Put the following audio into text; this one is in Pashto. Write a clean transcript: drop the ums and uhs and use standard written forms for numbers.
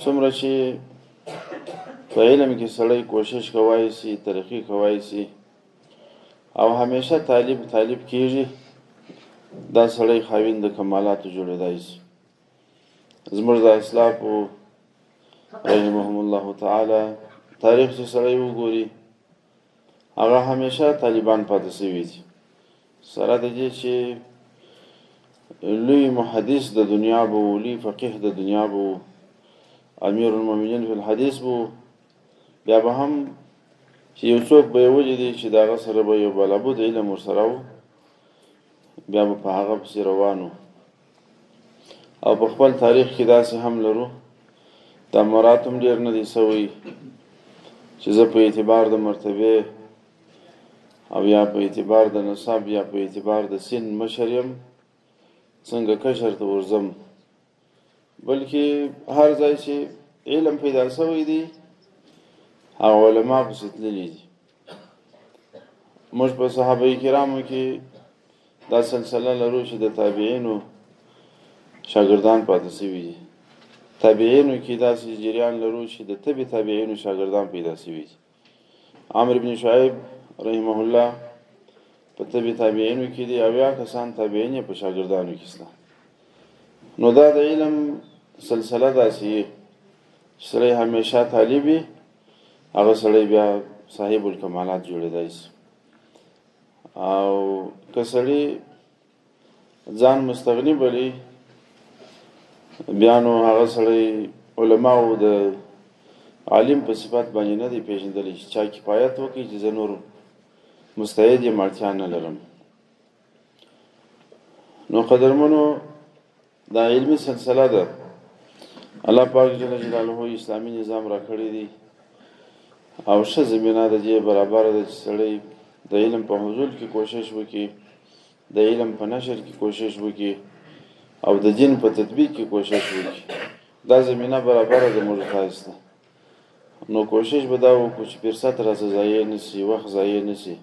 څومره چې په علم کې سړی کوشش کوای شي، ترقی کوای شي او همیشه طالب کېږي، دا سړی خاوند د کمالاتو جوړېدای شي. زموږ د اسلافو رحمهم الله تعالی تاریخ چې سړی وګوري، هغه همیشه طالبان پاتې شوي دي، سره د دې چې لوی محدث د دنیا به و، لوی فقیه د دنیا به و، امیر المؤمنین فی الحدیث به و، بیا به هم چې یو څوک به یې ولیدي چې د هغه سره به یو بلابود علم ورسره و، بیا به په هغه پسې روان و. او په خپل تاریخ کې داسې هم لرو، دا مرات هم ډېر نه دي سوی چې زه په اعتبار د مرتبه او یا په اعتبار د نسب یا په اعتبار د سن مشر یم، څنګه کشر ته ورځم، بلکې هر ځای چې علم پیدا سوی دی هغه علما پسې تللي دي. موږ په صحابه کرامو کې دا سلسله لرو چې د تابعینو شاګردان پاتې شوي دي، تابعینو کې داسې جریان لرو چې د تابعینو شاګردان پیدا شوي دي. عمرو بن شعیب رحمه الله په تابعینو کې دي، اویا کسان تابعین په شاګردانو کې شته. نو دا د علم سلسله داسې چې سړی همیشه طالب وي، هغه سړی بیا صاحب الکمالات جوړېدای شي. او که سړی ځان مستغني بولي، بیا نو هغه سړی علماو د عالم په صفت باندې نه دی پیژندلی چې چا کفایت وکړي چې زه نور مستعد یم، اړتیا نه لرم. نو قدرمنو، دا علمي سلسله ده، الله پاک جل جلاله اسلامي نظام را کړی دی او ښه زمینه د دې برابره ده چې سړی د علم په حصول کې کوشش وکړي، د علم په نشر کې کوشش وکړي او د دین په تطبیق کې کوشش وکړي. دا زمینه برابره ده موږ تاسو ته. نو کوشش به دا وکړو چې فرصت راځي ضایع نه شي، وخت ضایع نه شي.